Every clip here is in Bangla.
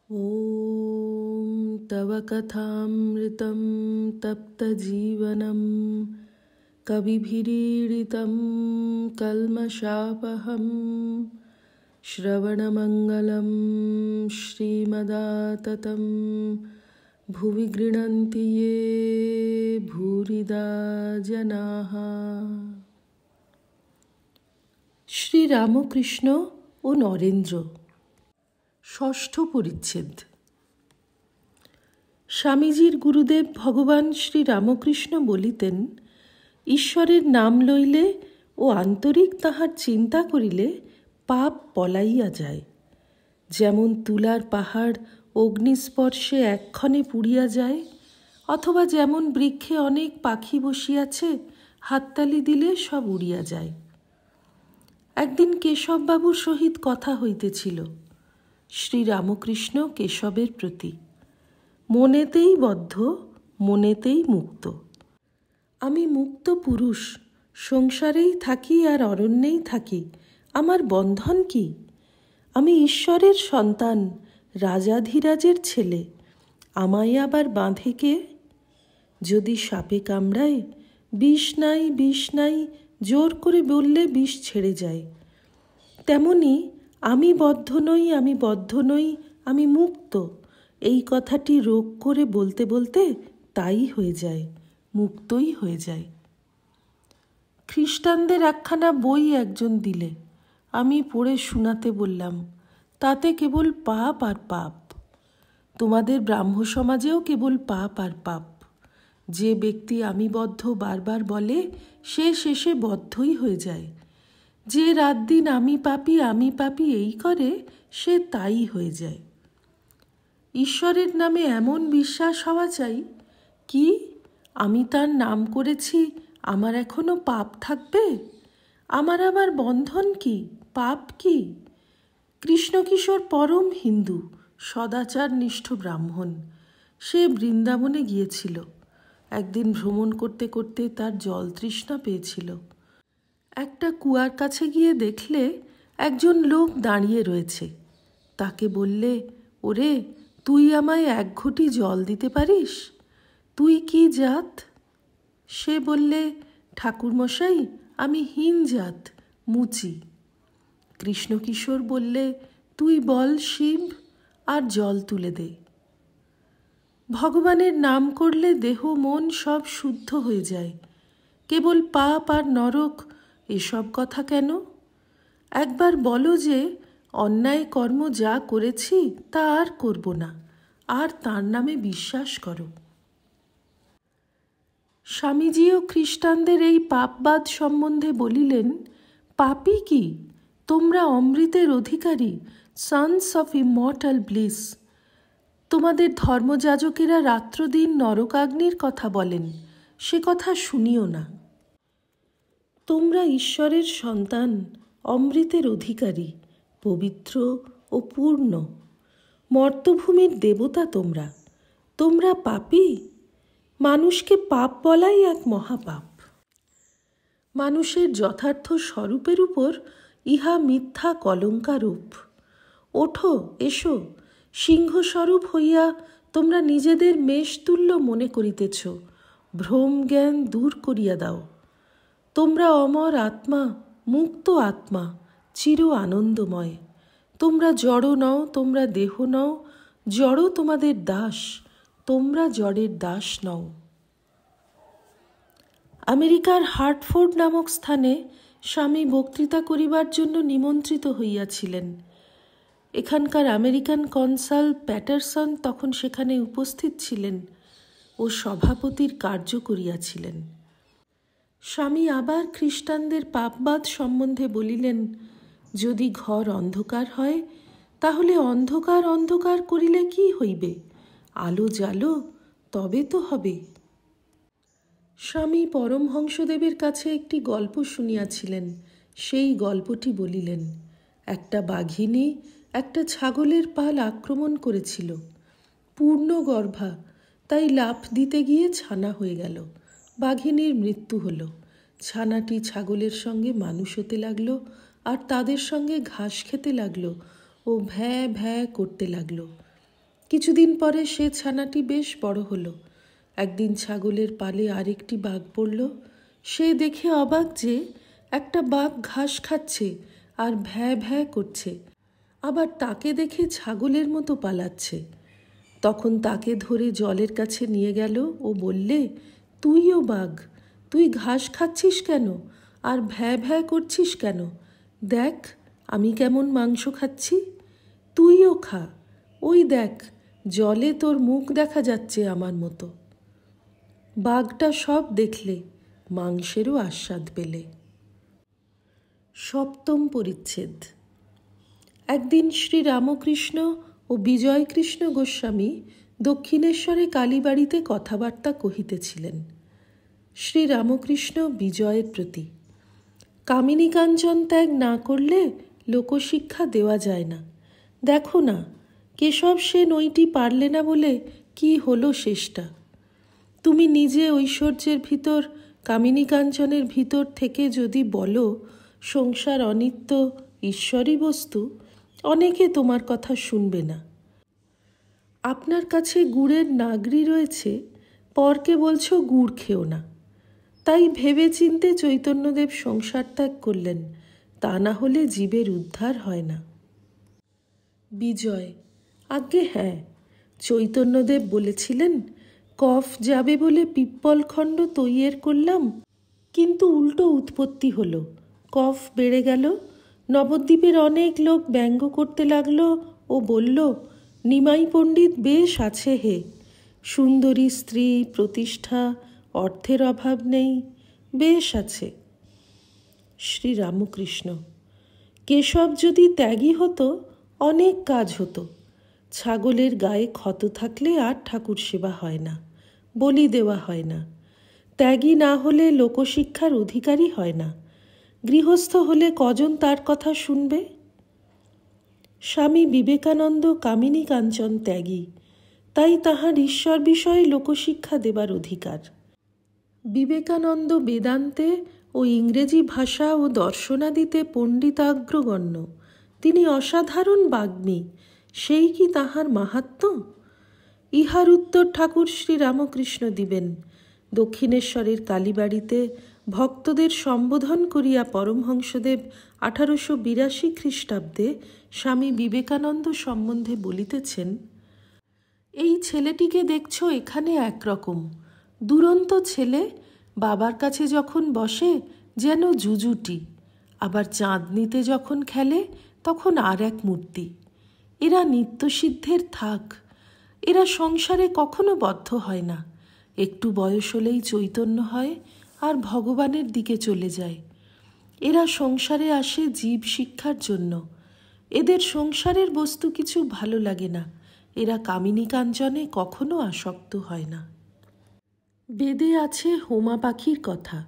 ॐ तव कथामृतं तप्तजीवनं कविभिरीडितं कल्मषापहं श्रवणमङ्गलं श्रीमदाततं भुवि गृह्णन्ति ये भूरिदा जनाः। শ্রীরামকৃষ্ণ ও নরেন্দ্র, ষষ্ঠ পরিচ্ছেদ। স্বামীজির গুরুদেব ভগবান শ্রীরামকৃষ্ণ বলিতেন, ঈশ্বরের নাম লইলে ও আন্তরিক তাহার চিন্তা করিলে পাপ পলাইয়া যায়। যেমন তুলার পাহাড় অগ্নিস্পর্শে এক্ষণে পুড়িয়া যায়, অথবা যেমন বৃক্ষে অনেক পাখি বসিয়াছে, হাততালি দিলে সব উড়িয়া যায়। একদিন কেশববাবুর সহিত কথা হইতেছিল শ্রীরামকৃষ্ণ কেশবের প্রতি। মনেতেই বদ্ধ, মনেতেই মুক্ত। আমি মুক্ত পুরুষ, সংসারেই থাকি আর অরণ্যেই থাকি, আমার বন্ধন কি? আমি ঈশ্বরের সন্তান, রাজাধিরাজের ছেলে, আমায় আবার বাঁধে কে? যদি সাপে কামড়ায়, বিষ নাই বিষ নাই জোর করে বললে বিষ ছেড়ে যায়। তেমনি আমি বদ্ধ নই, আমি বদ্ধ নই, আমি মুক্ত, এই কথাটি রোগ করে বলতে বলতে তাই হয়ে যায়, মুক্তই হয়ে যায়। খ্রিস্টানদের একখানা বই একজন দিলে, আমি পড়ে শোনাতে বললাম। তাতে কেবল পাপ আর পাপ। তোমাদের ব্রাহ্ম সমাজেও কেবল পাপ আর পাপ। যে ব্যক্তি আমি বদ্ধ বারবার বলে, সে শেষে বদ্ধই হয়ে যায়। যে রাত দিন আমি পাপী এই করে, সে তাই হয়ে যায়। ঈশ্বরের নামে এমন বিশ্বাস হওয়া চাই, কি আমি তার নাম করেছি, আমার এখনো পাপ থাকবে? আমার আবার বন্ধন কি, পাপ কি? কৃষ্ণকিশোর পরম হিন্দু, সদাচারনিষ্ঠ ব্রাহ্মণ। সে বৃন্দাবনে গিয়েছিল। একদিন ভ্রমণ করতে করতে তার জল তৃষ্ণা পেয়েছিল। একটা কুয়ার কাছে গিয়ে দেখলে একজন লোক দাঁড়িয়ে রয়েছে। তাকে বললে, ওরে, তুই আমায় এক ঘটি জল দিতে পারিস? তুই কি জাত? সে বললে, ঠাকুরমশাই, আমি হীন জাত, মুচি। কৃষ্ণকিশোর বললে, তুই বল শিব, আর জল তুলে দে। ভগবানের নাম করলে দেহ মন সব শুদ্ধ হয়ে যায়। কেবল পাপ আর নরক, এসব কথা কেন? একবার বলো যে অন্যায় কর্ম যা করেছি তা আর করব না, আর তার নামে বিশ্বাস করো। স্বামীজিও খ্রিস্টানদের এই পাপবাদ সম্বন্ধে বলিলেন, পাপই কি? তোমরা অমৃতের অধিকারী, সন্স অফ ইমর্টাল ব্লিস। তোমাদের ধর্মযাজকেরা রাত্রদিন নরকাগ্নির কথা বলেন, সে কথা শুনিও না। তোমরা ঈশ্বরের সন্তান, অমৃতের অধিকারী, পবিত্র ও পূর্ণ, মর্তভূমির দেবতা। তোমরা তোমরা পাপী। মানুষকে পাপ বলাই এক মহাপাপ। মানুষের যথার্থ স্বরূপের উপর ইহা মিথ্যা কলঙ্কারূপ। ওঠো, এসো, সিংহস্বরূপ হইয়া তোমরা নিজেদের মেষতুল্য মনে করিতেছ। ভ্রম জ্ঞান দূর করিয়া দাও। তোমরা অমর আত্মা, মুক্ত আত্মা, চির আনন্দময়। তোমরা জড় নও, তোমরা দেহ নও। জড় তোমাদের দাস, তোমরা জড়ের দাস নও। আমেরিকার হার্টফোর্ড নামক স্থানে স্বামী বক্তৃতা করিবার জন্য নিমন্ত্রিত হইয়াছিলেন। এখানকার আমেরিকান কনসাল প্যাটারসন তখন সেখানে উপস্থিত ছিলেন ও সভাপতির কার্য করিয়াছিলেন। স্বামী আবার খ্রিস্টানদের পাপবাদ সম্বন্ধে বলিলেন, যদি ঘর অন্ধকার হয়, তাহলে অন্ধকার অন্ধকার করিলে কি হইবে? আলো জ্বালো, তবে তো হবে। স্বামী পরমহংসদেবের কাছে একটি গল্প শুনিয়াছিলেন, সেই গল্পটি বলিলেন। একটা বাঘিনী একটা ছাগলের পাল আক্রমণ করেছিল। পূর্ণ গর্ভা, তাই লাফ দিতে গিয়ে ছানা হয়ে গেল। বাঘিনীর মৃত্যু হলো। ছানাটি ছাগলের সঙ্গে মানুষ হতে লাগলো, আর তাদের সঙ্গে ঘাস খেতে লাগলো ও ভ্যাঁ ভ্যাঁ করতে লাগলো। কিছুদিন পরে সে ছানাটি বেশ বড় হলো। একদিন ছাগলের পালে আরেকটি বাঘ পড়ল। সে দেখে অবাক যে একটা বাঘ ঘাস খাচ্ছে আর ভ্যাঁ ভ্যাঁ করছে, আবার তাকে দেখে ছাগলের মতো পালাচ্ছে। তখন তাকে ধরে জলের কাছে নিয়ে গেল ও বললে, তুইও বাঘ, তুই ঘাস খাচ্ছিস কেন আর ভ্যাঁ ভ্যাঁ করছিস কেন? দেখ আমি কেমন মাংস খাচ্ছি, তুইও খা। ওই দেখ জলে তোর মুখ দেখা যাচ্ছে আমার মতো। বাঘটা সব দেখলে, মাংসেরও আস্বাদ পেলে। সপ্তম পরিচ্ছেদ। একদিন শ্রী রামকৃষ্ণ ও বিজয়কৃষ্ণ গোস্বামী দক্ষিণেশ্বরে কালীবাড়িতে কথাবার্তা কহিতেছিলেন। শ্রী রামকৃষ্ণ বিজয়ের প্রতি, কামিনী কাঞ্চন ত্যাগ না করলে লোকশিক্ষা দেওয়া যায় না। দেখো না, কেশব সেন ওইটি পারলে না বলে কি হলো শেষটা। তুমি নিজে ঐশ্বর্যের ভিতর, কামিনী কাঞ্চনের ভিতর থেকে যদি বলো সংসার অনিত্য, ঈশ্বরই বস্তু, অনেকে তোমার কথা শুনবে না। আপনার কাছে গুড়ের নাগরি রয়েছে, পরকে বলছো গুড় খেও না। তাই ভেবে চিনতে চৈতন্যদেব সংসার ত্যাগ করলেন, তা না হলে জীবের উদ্ধার হয় না। বিজয়, আজ্ঞে হ্যাঁ, চৈতন্যদেব বলেছিলেন কফ যাবে বলে পিপ্পলখণ্ড তৈয়ের করলাম, কিন্তু উল্টো উৎপত্তি হলো, কফ বেড়ে গেল। নবদ্বীপের অনেক লোক ব্যঙ্গ করতে লাগলো ও বলল, নিমাই পণ্ডিত বেশ আছে হে, সুন্দরী স্ত্রী, প্রতিষ্ঠা, অর্থের অভাব নেই, বেশ আছে। শ্রী রামকৃষ্ণ, কেশব যদি ত্যাগী হতো অনেক কাজ হতো। ছাগলের গায়ে ক্ষত থাকলে আর ঠাকুর সেবা হয় না, বলি দেওয়া হয় না। ত্যাগী না হলে লোকশিক্ষার অধিকারী হয় না। গৃহস্থ হলে কজন তার কথা শুনবে? স্বামী বিবেকানন্দ কামিনী কাঞ্চন ত্যাগী, তাই তাহার ঈশ্বর বিষয়ে লোকশিক্ষা দেবার অধিকার। বিবেকানন্দ বেদান্তে ও ইংরেজি ভাষা ও দর্শনাদিতে পণ্ডিতাগ্রগণ্য, তিনি অসাধারণ বাগ্মী, সেই কি তাহার মাহাত্ম্য? ইহার উত্তর ঠাকুর শ্রী রামকৃষ্ণ দিবেন। দক্ষিণেশ্বরের কালীবাড়িতে ভক্তদের সম্বোধন করিয়া পরমহংসদেব 1882 খ্রিস্টাব্দে স্বামী বিবেকানন্দ সম্বন্ধে বলিতেছেন, এই ছেলেটিকে দেখছ এখানে একরকম, দুরন্ত ছেলে, বাবার কাছে যখন বসে যেন জুজুটি, আবার চাঁদনিতে যখন খেলে তখন আর এক মূর্তি। এরা নিত্যসিদ্ধের থাক, এরা সংসারে কখনো বদ্ধ হয় না। একটু বয়স হলেই চৈতন্য হয় আর ভগবানের দিকে চলে যায়। এরা সংসারে আসে জীব শিক্ষার জন্য। এদের সংসারের বস্তু কিছু ভালো লাগে না। এরা কামিনী কাঞ্চনে কখনো আসক্ত হয় না। বেদে আছে হোমা পাখির কথা।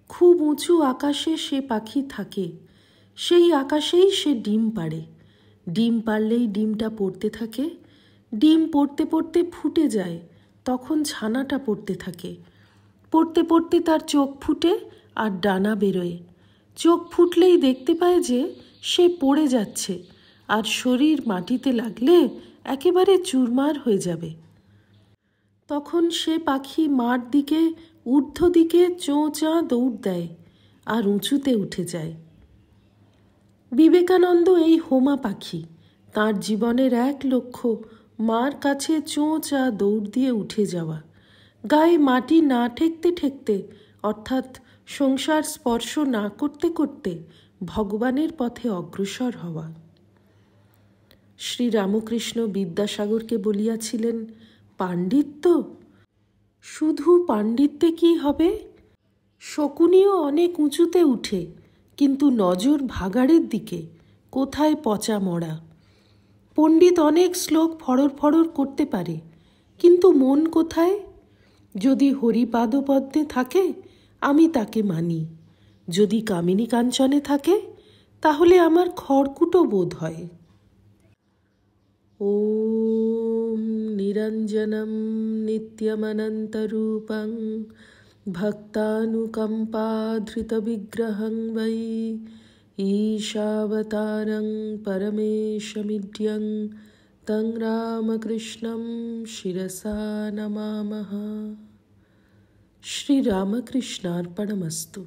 খুব উঁচু আকাশে সে পাখি থাকে, সেই আকাশেই সে ডিম পাড়ে। ডিম পাড়লেই ডিমটা পড়তে থাকে, ডিম পড়তে পড়তে ফুটে যায়, তখন ছানাটা পড়তে থাকে। পড়তে পড়তে তার চোখ ফুটে আর ডানা বেরোয়। চোখ ফুটলেই দেখতে পায় যে সে পড়ে যাচ্ছে, আর শরীর মাটিতে লাগলে একেবারে চুরমার হয়ে যাবে। তখন সে পাখি মার দিকে, ঊর্ধ্ব দিকে চোঁচা দৌড় দেয় আর উঁচুতে উঠে যায়। বিবেকানন্দ এই হোমা পাখি, তাঁর জীবনের এক লক্ষ্য মার কাছে চোঁচা দৌড় দিয়ে উঠে যাওয়া, গায়ে মাটি না ঠেকতে ঠেকতে, অর্থাৎ সংসার স্পর্শ না করতে করতে ভগবানের পথে অগ্রসর হওয়া। শ্রী রামকৃষ্ণ বিদ্যাসাগরকে বলিয়াছিলেন, পাণ্ডিত্য, শুধু পাণ্ডিত্যে কি হবে? শকুনিও অনেক উঁচুতে উঠে, কিন্তু নজর ভাগাড়ের দিকে, কোথায় পচা মরা। পণ্ডিত অনেক শ্লোক ফড়র ফড়র করতে পারে, কিন্তু মন কোথায়? যদি হরিপাদপদ্মে থাকে আমি তাকে মানি, যদি কামিনী কাঞ্চনে থাকে তাহলে আমার খড়কুটো বোধ হয়। ওম নিরঞ্জনম নিত্যমনন্তরূপং ভক্তানুকম্পাধৃতবিগ্রহং বৈ ঈশাবতারং পরমেশমিড্যং तं रामकृष्णं शिरसा नमामः। श्रीरामकृष्णार्पणमस्तु।